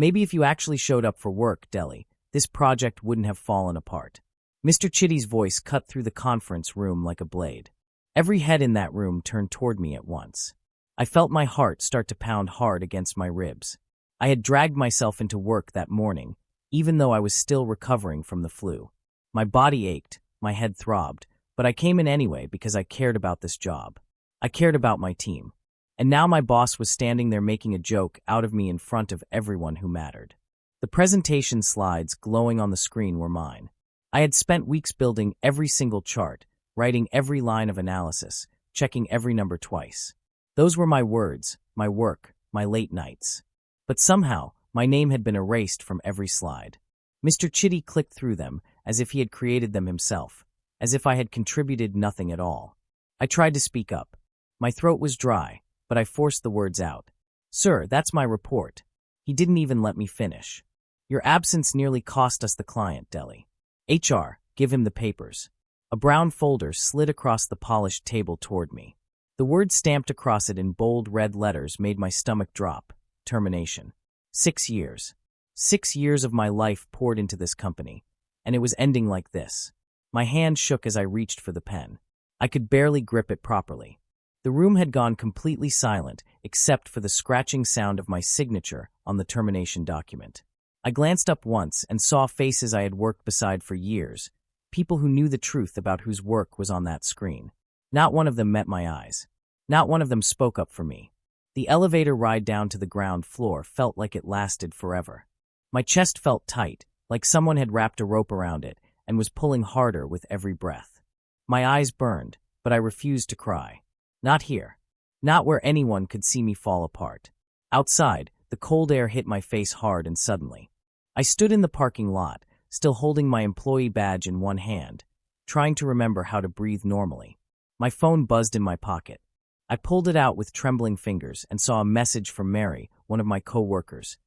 Maybe if you actually showed up for work, Deli, this project wouldn't have fallen apart. Mr. Chitty's voice cut through the conference room like a blade. Every head in that room turned toward me at once. I felt my heart start to pound hard against my ribs. I had dragged myself into work that morning, even though I was still recovering from the flu. My body ached, my head throbbed, but I came in anyway because I cared about this job. I cared about my team. And now my boss was standing there making a joke out of me in front of everyone who mattered. The presentation slides glowing on the screen were mine. I had spent weeks building every single chart, writing every line of analysis, checking every number twice. Those were my words, my work, my late nights. But somehow, my name had been erased from every slide. Mr. Chitty clicked through them as if he had created them himself, as if I had contributed nothing at all. I tried to speak up. My throat was dry, but I forced the words out. "Sir, that's my report." He didn't even let me finish. "Your absence nearly cost us the client, Deli. HR, give him the papers." A brown folder slid across the polished table toward me. The word stamped across it in bold red letters made my stomach drop. Termination. 6 years. 6 years of my life poured into this company, and it was ending like this. My hand shook as I reached for the pen. I could barely grip it properly. The room had gone completely silent, except for the scratching sound of my signature on the termination document. I glanced up once and saw faces I had worked beside for years, people who knew the truth about whose work was on that screen. Not one of them met my eyes. Not one of them spoke up for me. The elevator ride down to the ground floor felt like it lasted forever. My chest felt tight, like someone had wrapped a rope around it and was pulling harder with every breath. My eyes burned, but I refused to cry. Not here. Not where anyone could see me fall apart. Outside, the cold air hit my face hard and suddenly. I stood in the parking lot, still holding my employee badge in one hand, trying to remember how to breathe normally. My phone buzzed in my pocket. I pulled it out with trembling fingers and saw a message from Mary, one of my co-workers.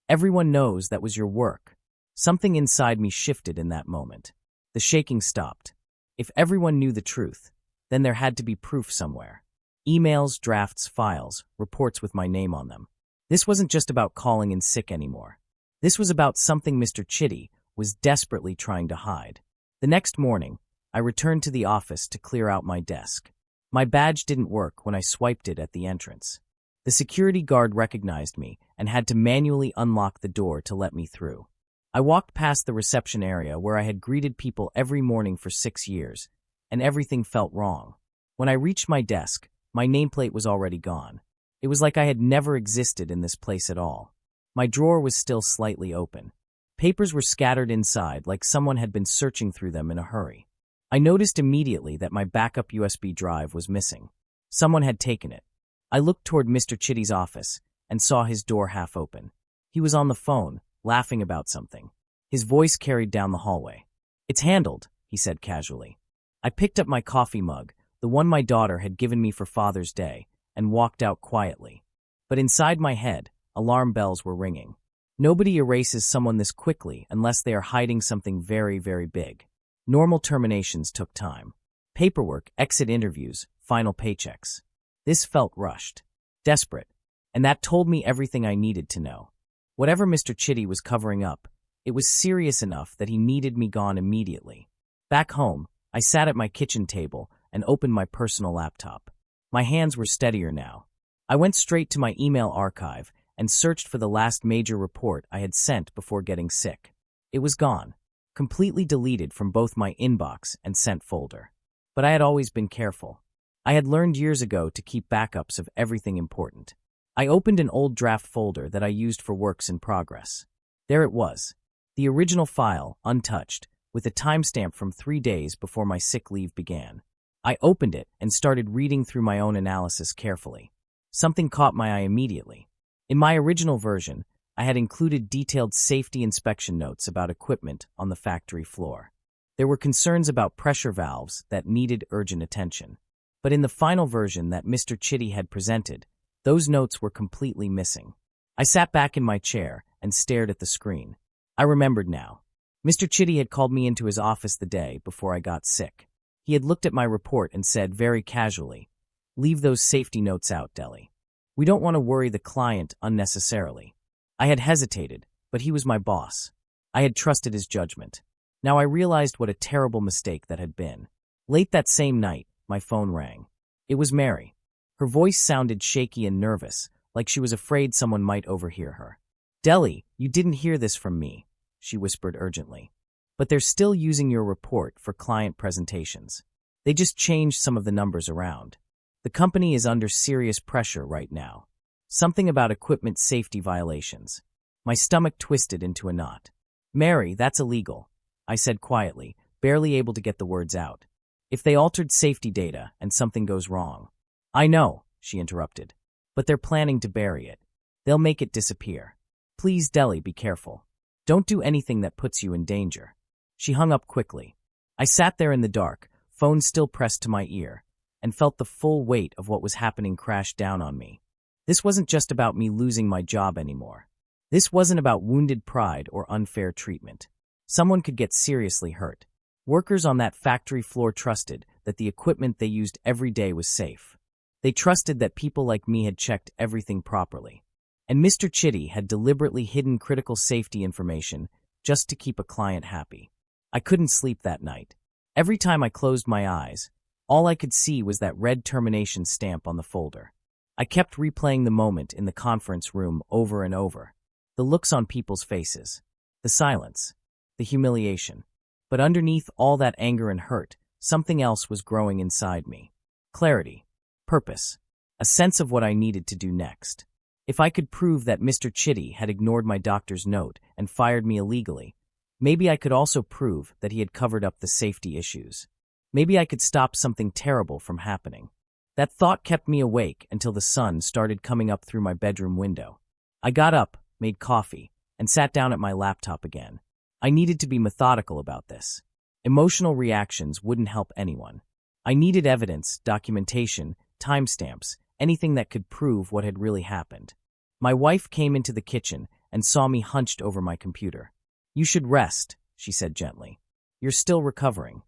"Everyone knows that was your work." Something inside me shifted in that moment. The shaking stopped. If everyone knew the truth, then there had to be proof somewhere. Emails, drafts, files, reports with my name on them. This wasn't just about calling in sick anymore. This was about something Mr. Chitty was desperately trying to hide. The next morning, I returned to the office to clear out my desk. My badge didn't work when I swiped it at the entrance. The security guard recognized me and had to manually unlock the door to let me through. I walked past the reception area where I had greeted people every morning for 6 years, and everything felt wrong. When I reached my desk, my nameplate was already gone. It was like I had never existed in this place at all. My drawer was still slightly open. Papers were scattered inside like someone had been searching through them in a hurry. I noticed immediately that my backup USB drive was missing. Someone had taken it. I looked toward Mr. Chitty's office and saw his door half open. He was on the phone, laughing about something. His voice carried down the hallway. "It's handled," he said casually. I picked up my coffee mug, the one my daughter had given me for Father's Day, and walked out quietly. But inside my head, alarm bells were ringing. Nobody erases someone this quickly unless they are hiding something very, very big. Normal terminations took time. Paperwork, exit interviews, final paychecks. This felt rushed, desperate, and that told me everything I needed to know. Whatever Mr. Chitty was covering up, it was serious enough that he needed me gone immediately. Back home, I sat at my kitchen table and opened my personal laptop. My hands were steadier now. I went straight to my email archive and searched for the last major report I had sent before getting sick. It was gone, completely deleted from both my inbox and sent folder. But I had always been careful. I had learned years ago to keep backups of everything important. I opened an old draft folder that I used for works in progress. There it was, the original file, untouched, with a timestamp from 3 days before my sick leave began. I opened it and started reading through my own analysis carefully. Something caught my eye immediately. In my original version, I had included detailed safety inspection notes about equipment on the factory floor. There were concerns about pressure valves that needed urgent attention. But in the final version that Mr. Chitty had presented, those notes were completely missing. I sat back in my chair and stared at the screen. I remembered now. Mr. Chitty had called me into his office the day before I got sick. He had looked at my report and said very casually, "Leave those safety notes out, Deli. We don't want to worry the client unnecessarily." I had hesitated, but he was my boss. I had trusted his judgment. Now I realized what a terrible mistake that had been. Late that same night, my phone rang. It was Mary. Her voice sounded shaky and nervous, like she was afraid someone might overhear her. "Deli, you didn't hear this from me," she whispered urgently. "But they're still using your report for client presentations. They just changed some of the numbers around. The company is under serious pressure right now. Something about equipment safety violations." My stomach twisted into a knot. "Mary, that's illegal," I said quietly, barely able to get the words out. "If they altered safety data and something goes wrong." "I know," she interrupted, "but they're planning to bury it. They'll make it disappear. Please, Deli, be careful. Don't do anything that puts you in danger." She hung up quickly. I sat there in the dark, phone still pressed to my ear, and felt the full weight of what was happening crash down on me. This wasn't just about me losing my job anymore. This wasn't about wounded pride or unfair treatment. Someone could get seriously hurt. Workers on that factory floor trusted that the equipment they used every day was safe. They trusted that people like me had checked everything properly. And Mr. Chitty had deliberately hidden critical safety information just to keep a client happy. I couldn't sleep that night. Every time I closed my eyes, all I could see was that red termination stamp on the folder. I kept replaying the moment in the conference room over and over. The looks on people's faces. The silence. The humiliation. But underneath all that anger and hurt, something else was growing inside me. Clarity. Purpose. A sense of what I needed to do next. If I could prove that Mr. Chitty had ignored my doctor's note and fired me illegally, maybe I could also prove that he had covered up the safety issues. Maybe I could stop something terrible from happening. That thought kept me awake until the sun started coming up through my bedroom window. I got up, made coffee, and sat down at my laptop again. I needed to be methodical about this. Emotional reactions wouldn't help anyone. I needed evidence, documentation, timestamps, anything that could prove what had really happened. My wife came into the kitchen and saw me hunched over my computer. "You should rest," she said gently. "You're still recovering."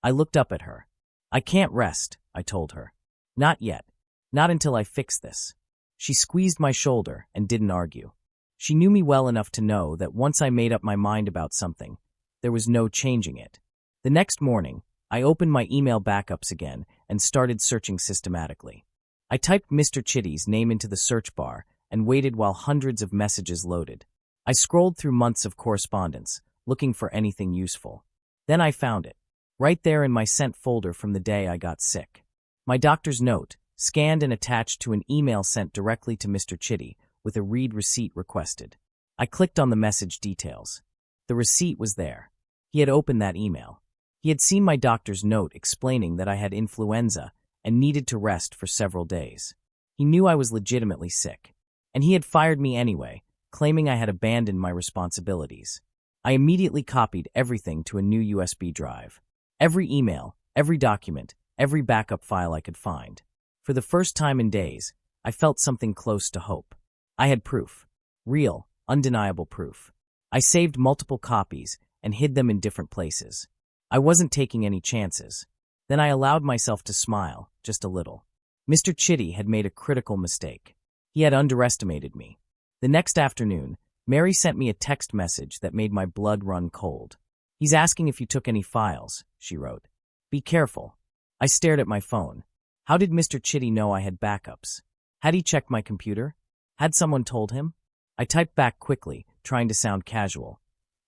I looked up at her. "I can't rest," I told her. "Not yet. Not until I fix this." She squeezed my shoulder and didn't argue. She knew me well enough to know that once I made up my mind about something, there was no changing it. The next morning, I opened my email backups again and started searching systematically. I typed Mr. Chitty's name into the search bar and waited while hundreds of messages loaded. I scrolled through months of correspondence, looking for anything useful. Then I found it, right there in my sent folder from the day I got sick. My doctor's note, scanned and attached to an email sent directly to Mr. Chitty with a read receipt requested. I clicked on the message details. The receipt was there. He had opened that email. He had seen my doctor's note explaining that I had influenza and needed to rest for several days. He knew I was legitimately sick, and he had fired me anyway, claiming I had abandoned my responsibilities. I immediately copied everything to a new USB drive. Every email, every document, every backup file I could find. For the first time in days, I felt something close to hope. I had proof. Real, undeniable proof. I saved multiple copies and hid them in different places. I wasn't taking any chances. Then I allowed myself to smile, just a little. Mr. Chitty had made a critical mistake. He had underestimated me. The next afternoon, Mary sent me a text message that made my blood run cold. "He's asking if you took any files," she wrote. "Be careful." I stared at my phone. How did Mr. Chitty know I had backups? Had he checked my computer? Had someone told him? I typed back quickly, trying to sound casual.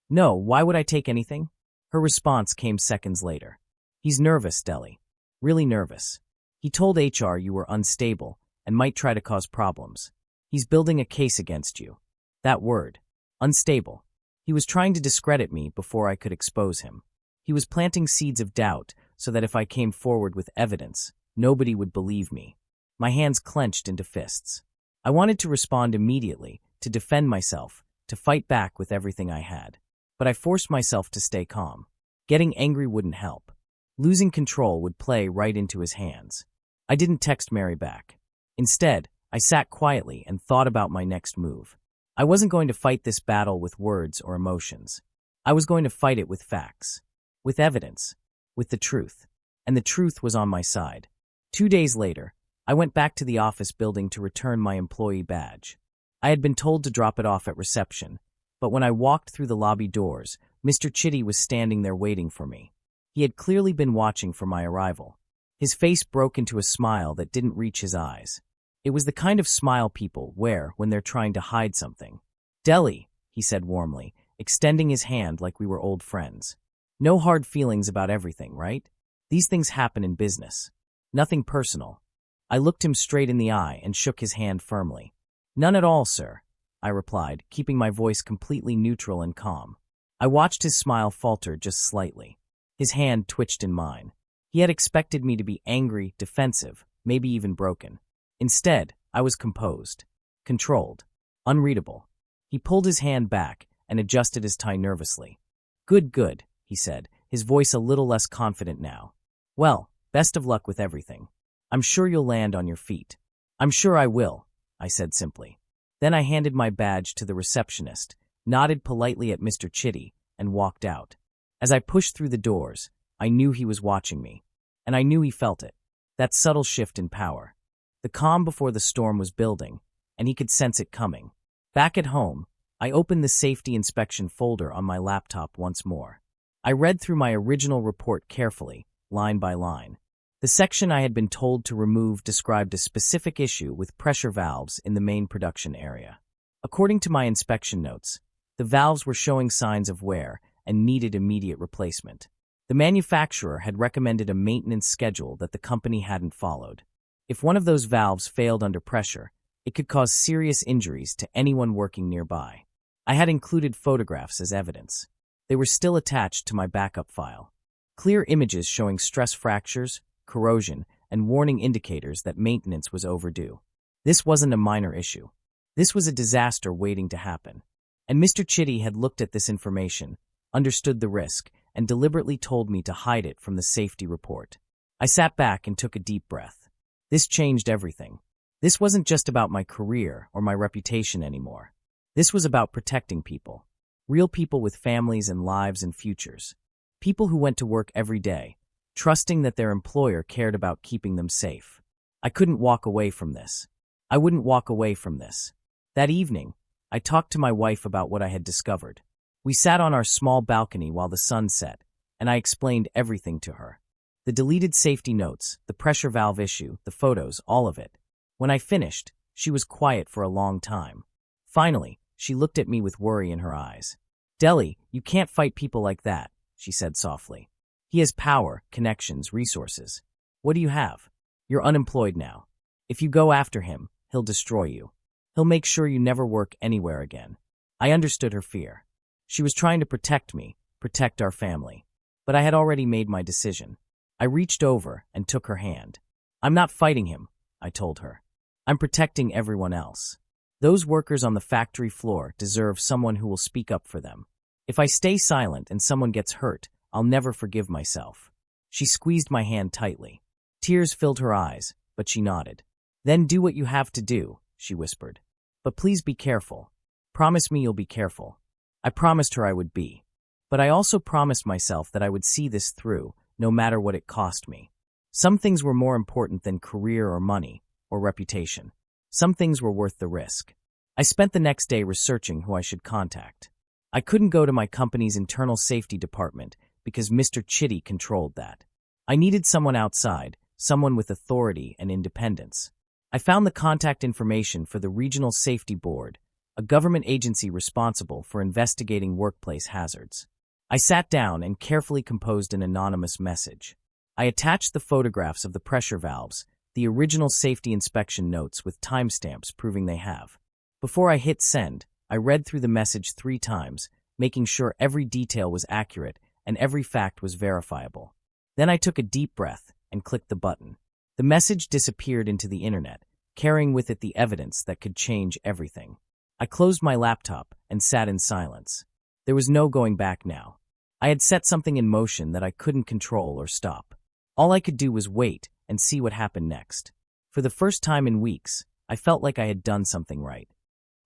"No, why would I take anything?" Her response came seconds later. "He's nervous, Deli. Really nervous. He told HR you were unstable and might try to cause problems. He's building a case against you." That word. Unstable. He was trying to discredit me before I could expose him. He was planting seeds of doubt so that if I came forward with evidence, nobody would believe me. My hands clenched into fists. I wanted to respond immediately, to defend myself, to fight back with everything I had. But I forced myself to stay calm. Getting angry wouldn't help. Losing control would play right into his hands. I didn't text Mary back. Instead, I sat quietly and thought about my next move. I wasn't going to fight this battle with words or emotions. I was going to fight it with facts, with evidence, with the truth. And the truth was on my side. 2 days later, I went back to the office building to return my employee badge. I had been told to drop it off at reception, but when I walked through the lobby doors, Mr. Chitty was standing there waiting for me. He had clearly been watching for my arrival. His face broke into a smile that didn't reach his eyes. It was the kind of smile people wear when they're trying to hide something. "Deli," he said warmly, extending his hand like we were old friends. "No hard feelings about everything, right? These things happen in business. Nothing personal." I looked him straight in the eye and shook his hand firmly. "None at all, sir," I replied, keeping my voice completely neutral and calm. I watched his smile falter just slightly. His hand twitched in mine. He had expected me to be angry, defensive, maybe even broken. Instead, I was composed, controlled, unreadable. He pulled his hand back and adjusted his tie nervously. Good, he said, his voice a little less confident now. "Well, best of luck with everything. I'm sure you'll land on your feet." "I'm sure I will," I said simply. Then I handed my badge to the receptionist, nodded politely at Mr. Chitty, and walked out. As I pushed through the doors, I knew he was watching me, and I knew he felt it, that subtle shift in power. The calm before the storm was building, and he could sense it coming. Back at home, I opened the safety inspection folder on my laptop once more. I read through my original report carefully, line by line. The section I had been told to remove described a specific issue with pressure valves in the main production area. According to my inspection notes, the valves were showing signs of wear and needed immediate replacement. The manufacturer had recommended a maintenance schedule that the company hadn't followed. If one of those valves failed under pressure, it could cause serious injuries to anyone working nearby. I had included photographs as evidence. They were still attached to my backup file. Clear images showing stress fractures, corrosion, and warning indicators that maintenance was overdue. This wasn't a minor issue. This was a disaster waiting to happen. And Mr. Chitty had looked at this information, understood the risk, and deliberately told me to hide it from the safety report. I sat back and took a deep breath. This changed everything. This wasn't just about my career or my reputation anymore. This was about protecting people. Real people with families and lives and futures. People who went to work every day, trusting that their employer cared about keeping them safe. I couldn't walk away from this. I wouldn't walk away from this. That evening, I talked to my wife about what I had discovered. We sat on our small balcony while the sun set, and I explained everything to her. The deleted safety notes, the pressure valve issue, the photos, all of it. When I finished, she was quiet for a long time. Finally, she looked at me with worry in her eyes. "Deli, you can't fight people like that," she said softly. "He has power, connections, resources. What do you have? You're unemployed now. If you go after him, he'll destroy you. He'll make sure you never work anywhere again." I understood her fear. She was trying to protect me, protect our family. But I had already made my decision. I reached over and took her hand. "I'm not fighting him," I told her. "I'm protecting everyone else. Those workers on the factory floor deserve someone who will speak up for them. If I stay silent and someone gets hurt, I'll never forgive myself." She squeezed my hand tightly. Tears filled her eyes, but she nodded. "Then do what you have to do," she whispered. "But please be careful. Promise me you'll be careful." I promised her I would be. But I also promised myself that I would see this through, no matter what it cost me. Some things were more important than career or money, or reputation. Some things were worth the risk. I spent the next day researching who I should contact. I couldn't go to my company's internal safety department because Mr. Chitty controlled that. I needed someone outside, someone with authority and independence. I found the contact information for the Regional Safety Board, a government agency responsible for investigating workplace hazards. I sat down and carefully composed an anonymous message. I attached the photographs of the pressure valves, the original safety inspection notes with timestamps proving they have. Before I hit send, I read through the message 3 times, making sure every detail was accurate and every fact was verifiable. Then I took a deep breath and clicked the button. The message disappeared into the internet, carrying with it the evidence that could change everything. I closed my laptop and sat in silence. There was no going back now. I had set something in motion that I couldn't control or stop. All I could do was wait and see what happened next. For the first time in weeks, I felt like I had done something right.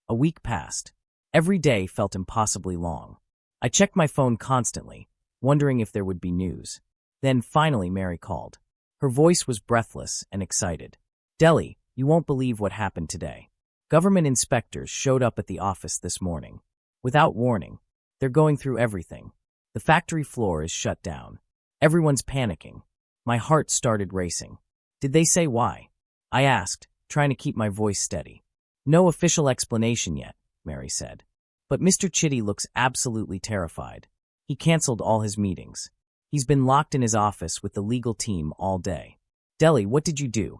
A week passed. Every day felt impossibly long. I checked my phone constantly, wondering if there would be news. Then finally Mary called. Her voice was breathless and excited. "Deli, you won't believe what happened today. Government inspectors showed up at the office this morning. Without warning. They're going through everything. The factory floor is shut down. Everyone's panicking. My heart started racing. Did they say why? I asked, trying to keep my voice steady. No official explanation yet, Mary said. But Mr. Chitty looks absolutely terrified. He canceled all his meetings. He's been locked in his office with the legal team all day. Deli, what did you do?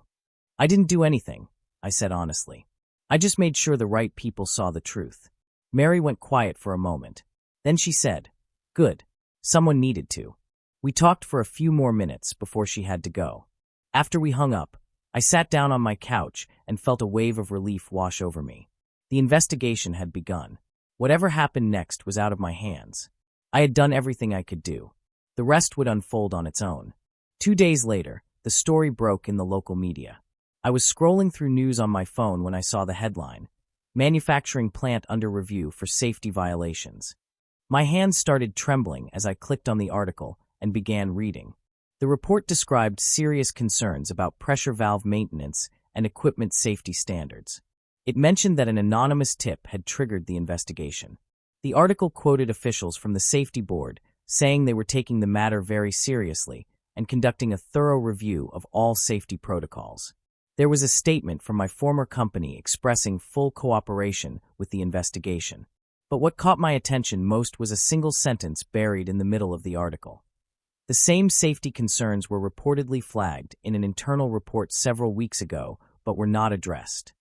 I didn't do anything, I said honestly. I just made sure the right people saw the truth. Mary went quiet for a moment. Then she said, Good. Someone needed to. We talked for a few more minutes before she had to go. After we hung up, I sat down on my couch and felt a wave of relief wash over me. The investigation had begun. Whatever happened next was out of my hands. I had done everything I could do. The rest would unfold on its own. 2 days later, the story broke in the local media. I was scrolling through news on my phone when I saw the headline, Manufacturing Plant Under Review for Safety Violations. My hands started trembling as I clicked on the article and began reading. The report described serious concerns about pressure valve maintenance and equipment safety standards. It mentioned that an anonymous tip had triggered the investigation. The article quoted officials from the safety board saying they were taking the matter very seriously and conducting a thorough review of all safety protocols. There was a statement from my former company expressing full cooperation with the investigation. But what caught my attention most was a single sentence buried in the middle of the article. The same safety concerns were reportedly flagged in an internal report several weeks ago, but were not addressed.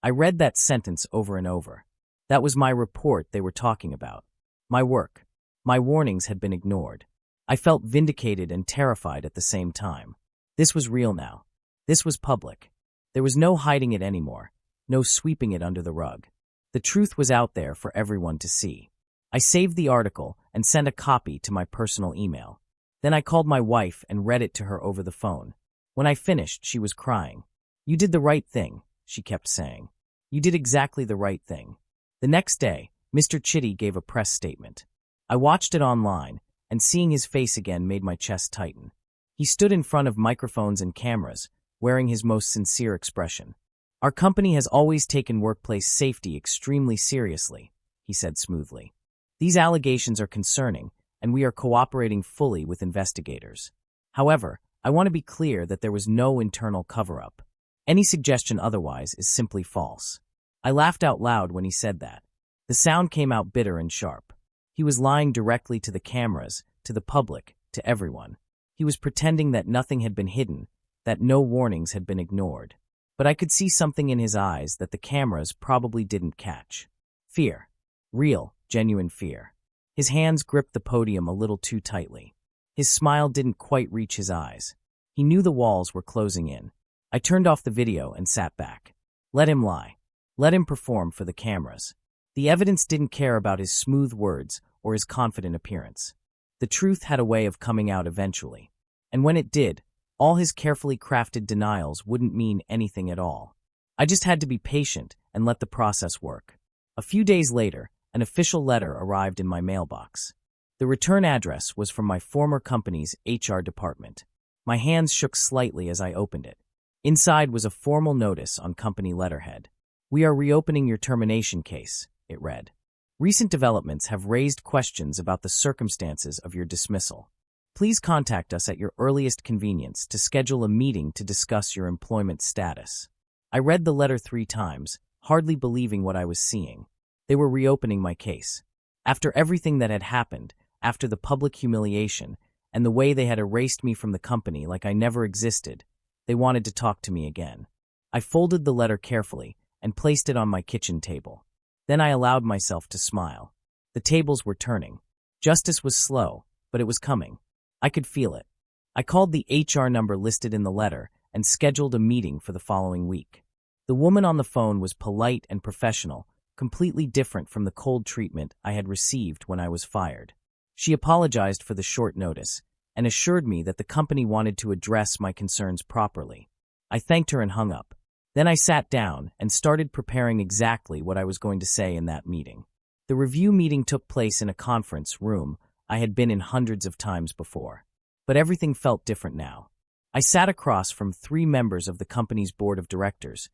I read that sentence over and over. That was my report they were talking about. My work. My warnings had been ignored. I felt vindicated and terrified at the same time. This was real now. This was public. There was no hiding it anymore, no sweeping it under the rug. The truth was out there for everyone to see. I saved the article and sent a copy to my personal email. Then I called my wife and read it to her over the phone. When I finished, she was crying. You did the right thing, she kept saying. You did exactly the right thing. The next day, Mr. Chitty gave a press statement. I watched it online, and seeing his face again made my chest tighten. He stood in front of microphones and cameras, wearing his most sincere expression. Our company has always taken workplace safety extremely seriously, he said smoothly. These allegations are concerning, and we are cooperating fully with investigators. However, I want to be clear that there was no internal cover-up. Any suggestion otherwise is simply false. I laughed out loud when he said that. The sound came out bitter and sharp. He was lying directly to the cameras, to the public, to everyone. He was pretending that nothing had been hidden, that no warnings had been ignored. But I could see something in his eyes that the cameras probably didn't catch. Fear. Real, genuine fear. His hands gripped the podium a little too tightly. His smile didn't quite reach his eyes. He knew the walls were closing in. I turned off the video and sat back. Let him lie. Let him perform for the cameras. The evidence didn't care about his smooth words or his confident appearance. The truth had a way of coming out eventually. And when it did, all his carefully crafted denials wouldn't mean anything at all. I just had to be patient and let the process work. A few days later, an official letter arrived in my mailbox. The return address was from my former company's HR department. My hands shook slightly as I opened it. Inside was a formal notice on company letterhead. We are reopening your termination case, it read. Recent developments have raised questions about the circumstances of your dismissal. Please contact us at your earliest convenience to schedule a meeting to discuss your employment status. I read the letter 3 times, hardly believing what I was seeing. They were reopening my case. After everything that had happened, after the public humiliation, and the way they had erased me from the company like I never existed, they wanted to talk to me again. I folded the letter carefully and placed it on my kitchen table. Then I allowed myself to smile. The tables were turning. Justice was slow, but it was coming. I could feel it. I called the HR number listed in the letter and scheduled a meeting for the following week. The woman on the phone was polite and professional, completely different from the cold treatment I had received when I was fired. She apologized for the short notice and assured me that the company wanted to address my concerns properly. I thanked her and hung up. Then I sat down and started preparing exactly what I was going to say in that meeting. The review meeting took place in a conference room I had been in hundreds of times before. But everything felt different now. I sat across from 3 members of the company's board of directors,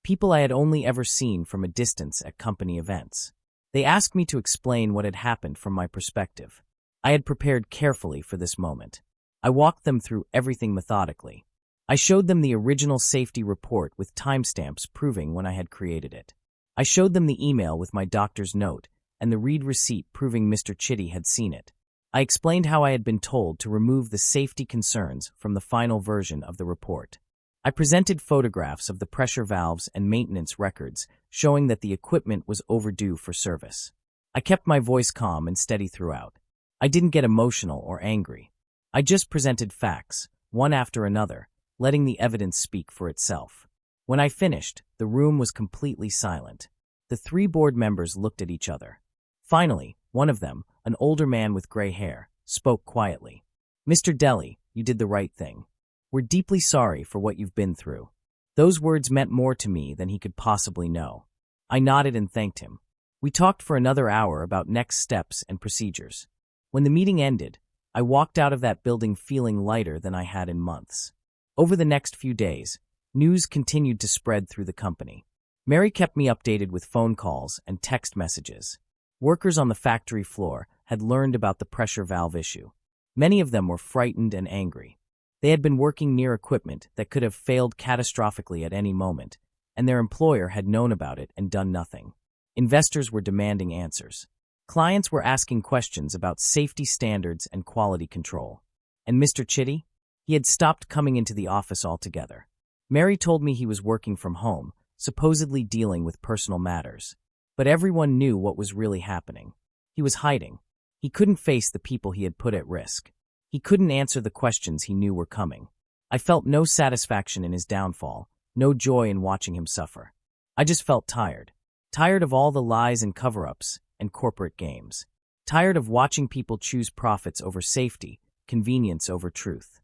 people I had only ever seen from a distance at company events. They asked me to explain what had happened from my perspective. I had prepared carefully for this moment. I walked them through everything methodically. I showed them the original safety report with timestamps proving when I had created it. I showed them the email with my doctor's note and the read receipt proving Mr. Chitty had seen it. I explained how I had been told to remove the safety concerns from the final version of the report. I presented photographs of the pressure valves and maintenance records showing that the equipment was overdue for service. I kept my voice calm and steady throughout. I didn't get emotional or angry. I just presented facts, one after another, letting the evidence speak for itself. When I finished, the room was completely silent. The 3 board members looked at each other. Finally, one of them, an older man with gray hair, spoke quietly. "Mr. Deli, you did the right thing. We're deeply sorry for what you've been through." Those words meant more to me than he could possibly know. I nodded and thanked him. We talked for another hour about next steps and procedures. When the meeting ended, I walked out of that building feeling lighter than I had in months. Over the next few days, news continued to spread through the company. Mary kept me updated with phone calls and text messages. Workers on the factory floor had learned about the pressure valve issue. Many of them were frightened and angry. They had been working near equipment that could have failed catastrophically at any moment, and their employer had known about it and done nothing. Investors were demanding answers. Clients were asking questions about safety standards and quality control. And Mr. Chitty? He had stopped coming into the office altogether. Mary told me he was working from home, supposedly dealing with personal matters. But everyone knew what was really happening. He was hiding. He couldn't face the people he had put at risk. He couldn't answer the questions he knew were coming. I felt no satisfaction in his downfall, no joy in watching him suffer. I just felt tired. Tired of all the lies and cover-ups and corporate games. Tired of watching people choose profits over safety, convenience over truth.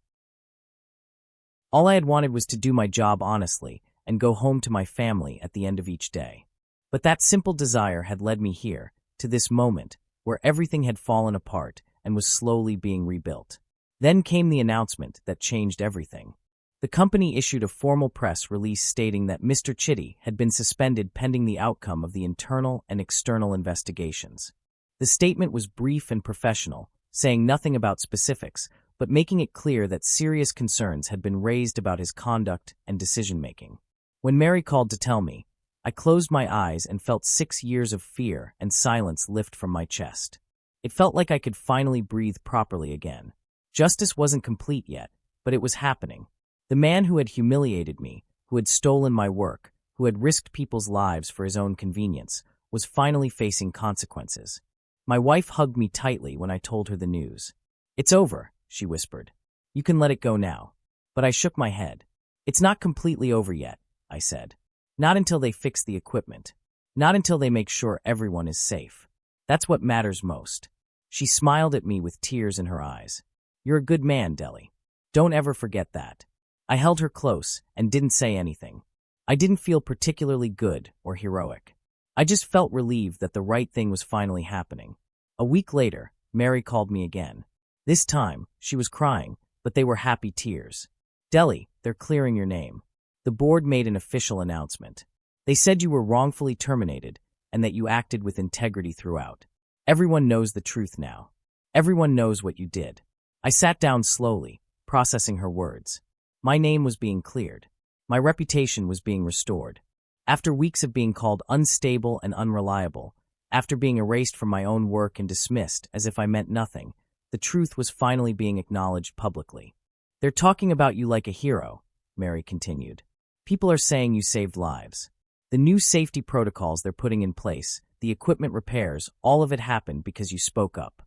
All I had wanted was to do my job honestly and go home to my family at the end of each day. But that simple desire had led me here, to this moment, where everything had fallen apart and was slowly being rebuilt. Then came the announcement that changed everything. The company issued a formal press release stating that Mr. Chitty had been suspended pending the outcome of the internal and external investigations. The statement was brief and professional, saying nothing about specifics, but making it clear that serious concerns had been raised about his conduct and decision-making. When Mary called to tell me, I closed my eyes and felt 6 years of fear and silence lift from my chest. It felt like I could finally breathe properly again. Justice wasn't complete yet, but it was happening. The man who had humiliated me, who had stolen my work, who had risked people's lives for his own convenience, was finally facing consequences. My wife hugged me tightly when I told her the news. "It's over," she whispered. "You can let it go now." But I shook my head. "It's not completely over yet," I said. "Not until they fix the equipment. Not until they make sure everyone is safe. That's what matters most." She smiled at me with tears in her eyes. "You're a good man, Deli. Don't ever forget that." I held her close and didn't say anything. I didn't feel particularly good or heroic. I just felt relieved that the right thing was finally happening. A week later, Mary called me again. This time, she was crying, but they were happy tears. "Deli, they're clearing your name. The board made an official announcement. They said you were wrongfully terminated and that you acted with integrity throughout. Everyone knows the truth now. Everyone knows what you did." I sat down slowly, processing her words. My name was being cleared. My reputation was being restored. After weeks of being called unstable and unreliable, after being erased from my own work and dismissed as if I meant nothing, the truth was finally being acknowledged publicly. "They're talking about you like a hero," Mary continued. "People are saying you saved lives. The new safety protocols they're putting in place, the equipment repairs, all of it happened because you spoke up."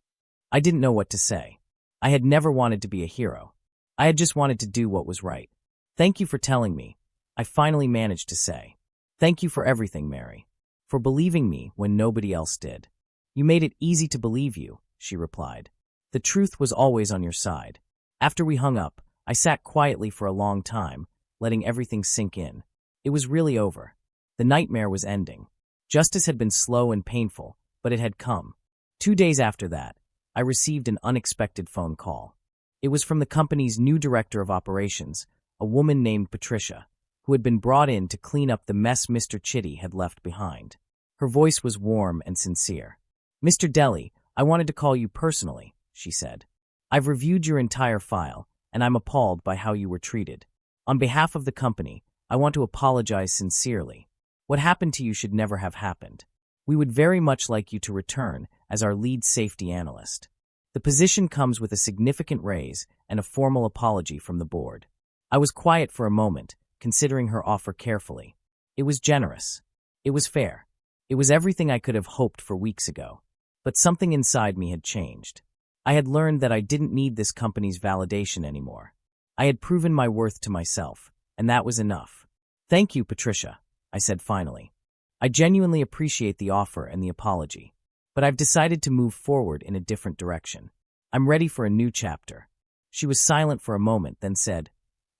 I didn't know what to say. I had never wanted to be a hero. I had just wanted to do what was right. "Thank you for telling me," I finally managed to say. "Thank you for everything, Mary. For believing me when nobody else did." "You made it easy to believe you," she replied. "The truth was always on your side." After we hung up, I sat quietly for a long time, letting everything sink in. It was really over. The nightmare was ending. Justice had been slow and painful, but it had come. 2 days after that, I received an unexpected phone call. It was from the company's new director of operations, a woman named Patricia, who had been brought in to clean up the mess Mr. Chitty had left behind. Her voice was warm and sincere. "Mr. Deli, I wanted to call you personally," she said. "I've reviewed your entire file, and I'm appalled by how you were treated. On behalf of the company, I want to apologize sincerely. What happened to you should never have happened. We would very much like you to return as our lead safety analyst. The position comes with a significant raise and a formal apology from the board." I was quiet for a moment, considering her offer carefully. It was generous. It was fair. It was everything I could have hoped for weeks ago. But something inside me had changed. I had learned that I didn't need this company's validation anymore. I had proven my worth to myself, and that was enough. "Thank you, Patricia," I said finally. "I genuinely appreciate the offer and the apology, but I've decided to move forward in a different direction. I'm ready for a new chapter." She was silent for a moment, then said,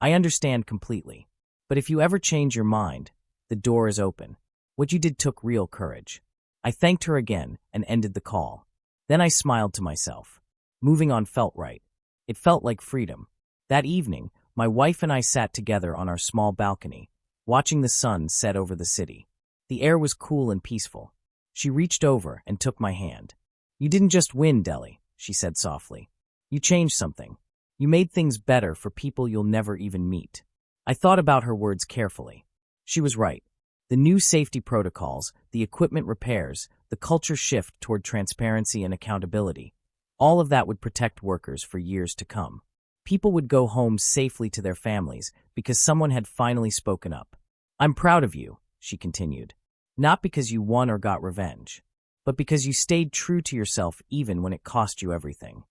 "I understand completely, but if you ever change your mind, the door is open. What you did took real courage." I thanked her again and ended the call. Then I smiled to myself. Moving on felt right. It felt like freedom. That evening, my wife and I sat together on our small balcony, watching the sun set over the city. The air was cool and peaceful. She reached over and took my hand. "You didn't just win, Deli," she said softly. "You changed something. You made things better for people you'll never even meet." I thought about her words carefully. She was right. The new safety protocols, the equipment repairs, the culture shift toward transparency and accountability, all of that would protect workers for years to come. People would go home safely to their families because someone had finally spoken up. "I'm proud of you," she continued. "Not because you won or got revenge, but because you stayed true to yourself even when it cost you everything."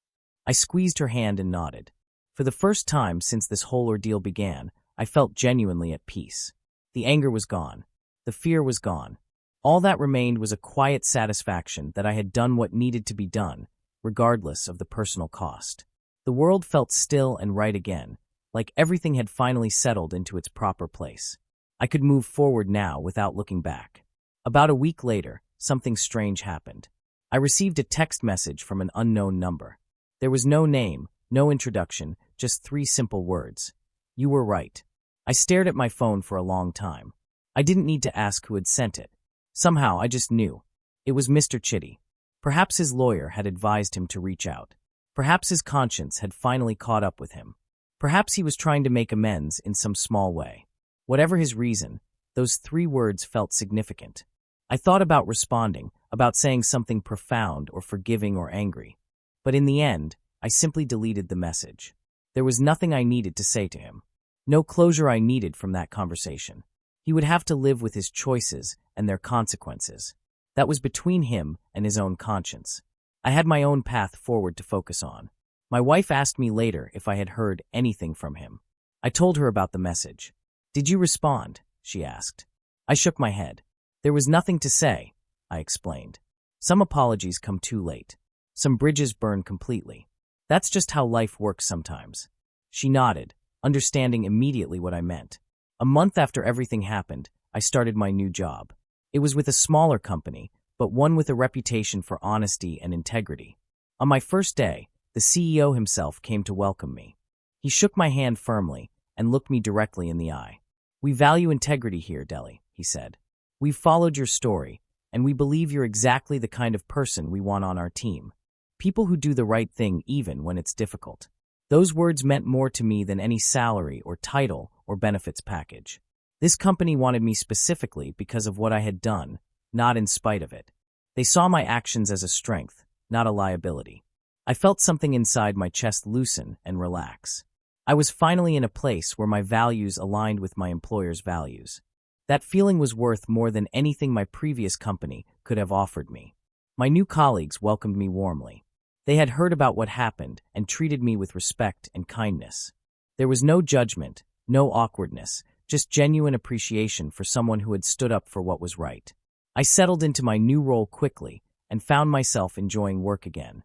I squeezed her hand and nodded. For the first time since this whole ordeal began, I felt genuinely at peace. The anger was gone. The fear was gone. All that remained was a quiet satisfaction that I had done what needed to be done, regardless of the personal cost. The world felt still and right again, like everything had finally settled into its proper place. I could move forward now without looking back. About a week later, something strange happened. I received a text message from an unknown number. There was no name, no introduction, just 3 simple words. "You were right." I stared at my phone for a long time. I didn't need to ask who had sent it. Somehow, I just knew. It was Mr. Chitty. Perhaps his lawyer had advised him to reach out. Perhaps his conscience had finally caught up with him. Perhaps he was trying to make amends in some small way. Whatever his reason, those 3 words felt significant. I thought about responding, about saying something profound or forgiving or angry. But in the end, I simply deleted the message. There was nothing I needed to say to him. No closure I needed from that conversation. He would have to live with his choices and their consequences. That was between him and his own conscience. I had my own path forward to focus on. My wife asked me later if I had heard anything from him. I told her about the message. "Did you respond?" she asked. I shook my head. "There was nothing to say," I explained. "Some apologies come too late. Some bridges burn completely. That's just how life works sometimes." She nodded, understanding immediately what I meant. A month after everything happened, I started my new job. It was with a smaller company, but one with a reputation for honesty and integrity. On my first day, the CEO himself came to welcome me. He shook my hand firmly and looked me directly in the eye. "We value integrity here, Deli," he said. "We've followed your story, and we believe you're exactly the kind of person we want on our team. People who do the right thing even when it's difficult." Those words meant more to me than any salary or title or benefits package. This company wanted me specifically because of what I had done, not in spite of it. They saw my actions as a strength, not a liability. I felt something inside my chest loosen and relax. I was finally in a place where my values aligned with my employer's values. That feeling was worth more than anything my previous company could have offered me. My new colleagues welcomed me warmly. They had heard about what happened and treated me with respect and kindness. There was no judgment, no awkwardness, just genuine appreciation for someone who had stood up for what was right. I settled into my new role quickly and found myself enjoying work again.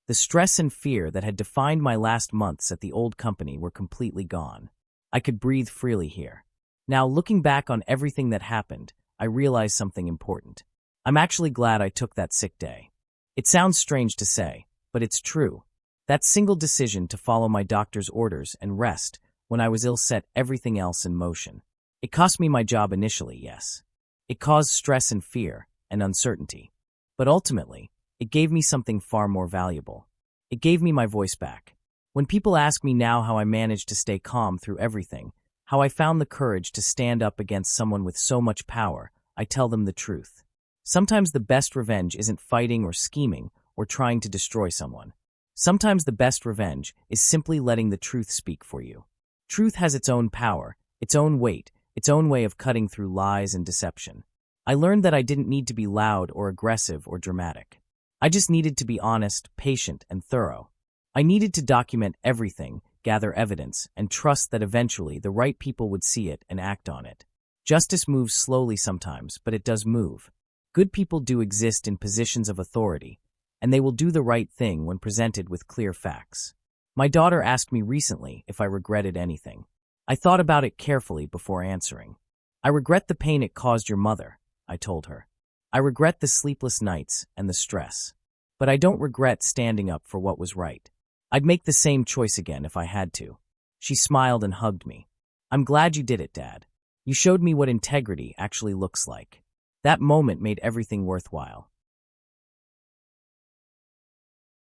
The stress and fear that had defined my last months at the old company were completely gone. I could breathe freely here. Now, looking back on everything that happened, I realized something important. I'm actually glad I took that sick day. It sounds strange to say, but it's true. That single decision to follow my doctor's orders and rest when I was ill set everything else in motion. It cost me my job initially, yes. It caused stress and fear and uncertainty. But ultimately, it gave me something far more valuable. It gave me my voice back. When people ask me now how I managed to stay calm through everything, how I found the courage to stand up against someone with so much power, I tell them the truth. Sometimes the best revenge isn't fighting or scheming or trying to destroy someone. Sometimes the best revenge is simply letting the truth speak for you. Truth has its own power, its own weight, its own way of cutting through lies and deception. I learned that I didn't need to be loud or aggressive or dramatic. I just needed to be honest, patient, and thorough. I needed to document everything, gather evidence, and trust that eventually the right people would see it and act on it. Justice moves slowly sometimes, but it does move. Good people do exist in positions of authority, and they will do the right thing when presented with clear facts. My daughter asked me recently if I regretted anything. I thought about it carefully before answering. I regret the pain it caused your mother, I told her. I regret the sleepless nights and the stress. But I don't regret standing up for what was right. I'd make the same choice again if I had to. She smiled and hugged me. I'm glad you did it, Dad. You showed me what integrity actually looks like. That moment made everything worthwhile.